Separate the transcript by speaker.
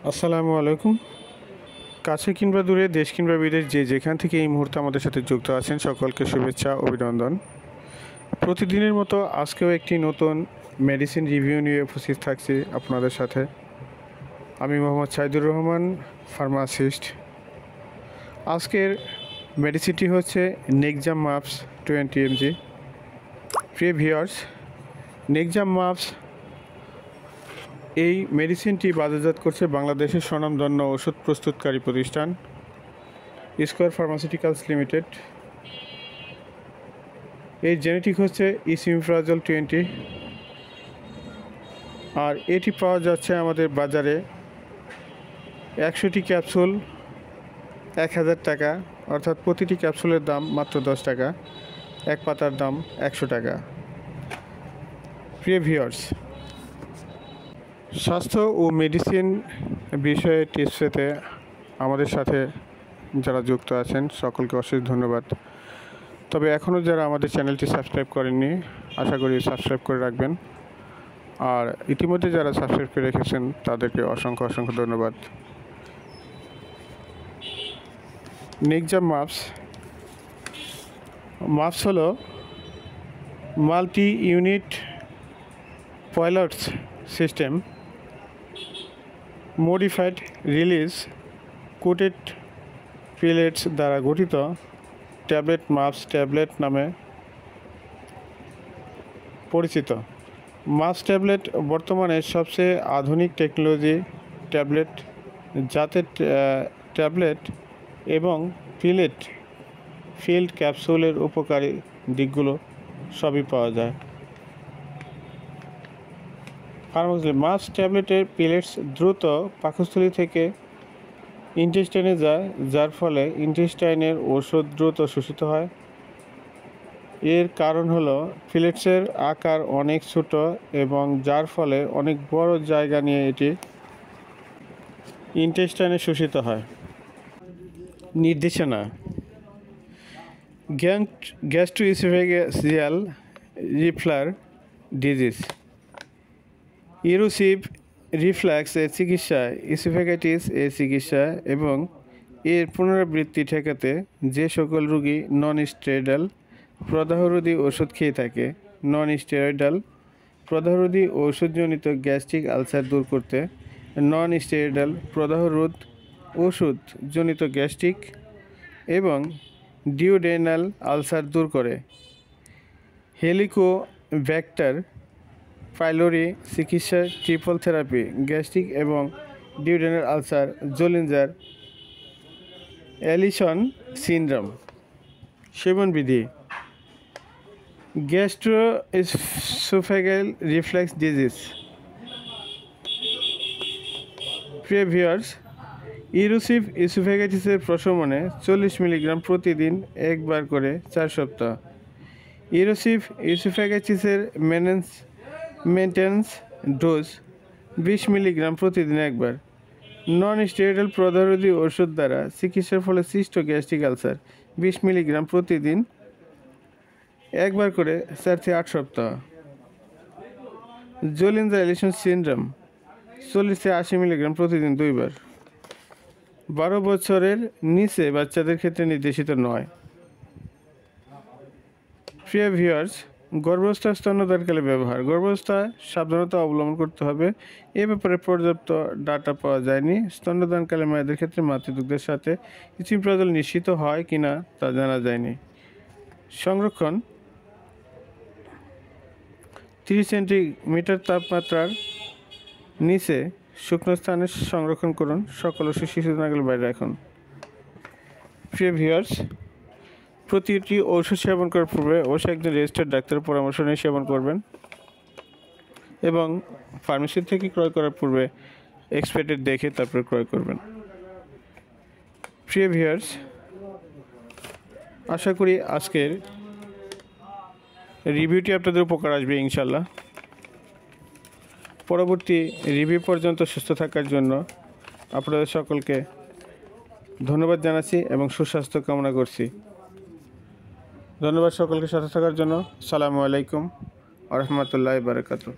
Speaker 1: আসসালামু আলাইকুম। কাছে কিংবা দূরে, দেশ কিংবা বিদেশ, যে যেখান থেকে এই মুহূর্তে আমাদের সাথে যুক্ত আছেন সকলকে শুভেচ্ছা, অভিনন্দন। প্রতিদিনের মতো আজকেও একটি নতুন মেডিসিন রিভিউ নিয়ে উপস্থিত থাকছি আপনাদের সাথে। আমি মোহাম্মদ সাইদুর রহমান, ফার্মাসিস্ট। আজকের মেডিসিনটি হচ্ছে নেক্সাম মাপস 20 mg। প্রিয় ভিউয়ার্স, নেক্সাম মাপস এই মেডিসিনটি বাজারজাত করছে বাংলাদেশের স্বনামধন্য ওষুধ প্রস্তুতকারী প্রতিষ্ঠান স্কয়ার ফার্মাসিউটিক্যালস লিমিটেড। এই জেনেটিক হচ্ছে ইসিমিপ্রাজল 20, আর এটি পাওয়া যাচ্ছে আমাদের বাজারে 100টি ক্যাপসুল 1000 টাকা, অর্থাৎ প্রতিটি ক্যাপসুলের দাম মাত্র 10 টাকা, এক পাতার দাম 100 টাকা। প্রিয় ভিউয়ার্স, স্বাস্থ্য ও মেডিসিন বিষয়ে টিপস পেতে আমাদের সাথে যারা যুক্ত আছেন সকলকে অশেষ ধন্যবাদ। তবে এখনও যারা আমাদের চ্যানেলটি সাবস্ক্রাইব করেননি, আশা করি সাবস্ক্রাইব করে রাখবেন। আর ইতিমধ্যে যারা সাবস্ক্রাইব করে রেখেছেন তাদেরকে অসংখ্য অসংখ্য ধন্যবাদ। নেক্সাম মাপস হলো multi unit pellets system modified release coated pellets দ্বারা গঠিত ট্যাবলেট মাপস ট্যাবলেট নামে পরিচিত। মাপস ট্যাবলেট বর্তমানে সবচেয়ে আধুনিক টেকনোলজি ট্যাবলেট, যাতে ট্যাবলেট এবং ফিল্ড ক্যাপসুলের উপকারী দিকগুলো সবই পাওয়া যায়। মাপস ট্যাবলেটের পিলেটস দ্রুত পাকস্থলী থেকে ইন্টেস্টাইনে যায়, যার ফলে ইন্টেস্টাইনের ওষুধ দ্রুত শোষিত হয়। এর কারণ হলো পিলেটসের আকার অনেক ছোট এবং যার ফলে অনেক বড় জায়গা নিয়ে এটি ইন্টেস্টাইনে শোষিত হয়। নির্দেশনা: গ্যাস্ট্রোইসোফেগেসিয়াল রিফ্লাক্স ডিজিজ, ইরোসিভ রিফ্লাক্স এর চিকিৎসা, ইসোফেগাইটিস এর চিকিৎসা এবং এর পুনরাবৃত্তি ঠেকাতে যে সকল রোগী নন স্টেরয়েডাল প্রদাহরোধী ওষুধ খেয়ে থাকে। নন স্টেরয়েডাল প্রদাহরোধী ওষুধজনিত গ্যাস্ট্রিক আলসার দূর করতে, নন স্টেরয়েডাল প্রদাহরোধ ওষুধজনিত গ্যাস্ট্রিক এবং ডিওডেনাল আলসার দূর করে। হেলিকোব্যাক্টার পাইলোরি চিকিৎসা, ট্রিপল থেরাপি, গ্যাস্ট্রিক এবং duodenal ulcer, Zollinger Ellison syndrome. সেবনবিধি: গ্যাস্ট্রোইসোফেগাল রিফ্লাক্স ডিজিজ। প্রিয় ভিউয়ার্স, ইরোসিভ ইসোফেগাইটিসের প্রশমনে 40 মিলিগ্রাম প্রতিদিন একবার করে 4 সপ্তাহ। ইরোসিভ ইসোফেগাইটিসের মেনটেন্স ডোজ 20 মিলিগ্রাম প্রতিদিন একবার। নন স্টেরয়েডাল প্রদাহরোধী ওষুধ দ্বারা চিকিৎসার ফলে সৃষ্ট গ্যাস্ট্রিক আলসার 20 মিলিগ্রাম প্রতিদিন একবার করে 4 থেকে 8 সপ্তাহ। জোলিঞ্জার অ্যালিসন সিনড্রোম 40 থেকে 80 মিলিগ্রাম প্রতিদিন 2 বার। 12 বছরের নিচে বাচ্চাদের ক্ষেত্রে নির্দেশিত নয়। প্রিয় ভিউয়ার্স, গর্ভাবস্থায় স্তন্যদানকালে ব্যবহার। গর্ভাবস্থায় সাবধানতা অবলম্বন করতে হবে। এ ব্যাপারে পর্যাপ্ত ডাটা পাওয়া যায়নি। স্তন্যদানকালে মায়েদের ক্ষেত্রে মাতৃদুগ্ধের সাথে ইসিমিপ্রাজল নিশ্চিত হয় কিনা তা জানা যায়নি। সংরক্ষণ: 30 সেন্টিমিটার তাপমাত্রার নিচে শুকনো স্থানে সংরক্ষণ করুন। সকল ওষুধ শিশুদানাগারের বাইরে রাখুন। প্রিয় ভিউয়ার্স, প্রতিটি ওষুধ সেবন করার পূর্বে অবশ্যই একজন রেজিস্টার্ড ডাক্তারের পরামর্শ নিয়ে সেবন করবেন এবং ফার্মেসি থেকে ক্রয় করার পূর্বে এক্সপায়ারি দেখে তারপরে ক্রয় করবেন। প্রিয় ভিউয়ার্স, আশা করি আজকের রিভিউটি আপনাদের উপকার আসবে ইনশাল্লাহ। পরবর্তী রিভিউ পর্যন্ত সুস্থ থাকার জন্য আপনাদের সকলকে ধন্যবাদ জানাচ্ছি এবং সুস্বাস্থ্য কামনা করছি। ধন্যবাদ সকলকে সাথে থাকার জন্য। আসসালামু আলাইকুম ওয়া রাহমাতুল্লাহি ওয়া বারাকাতুহু।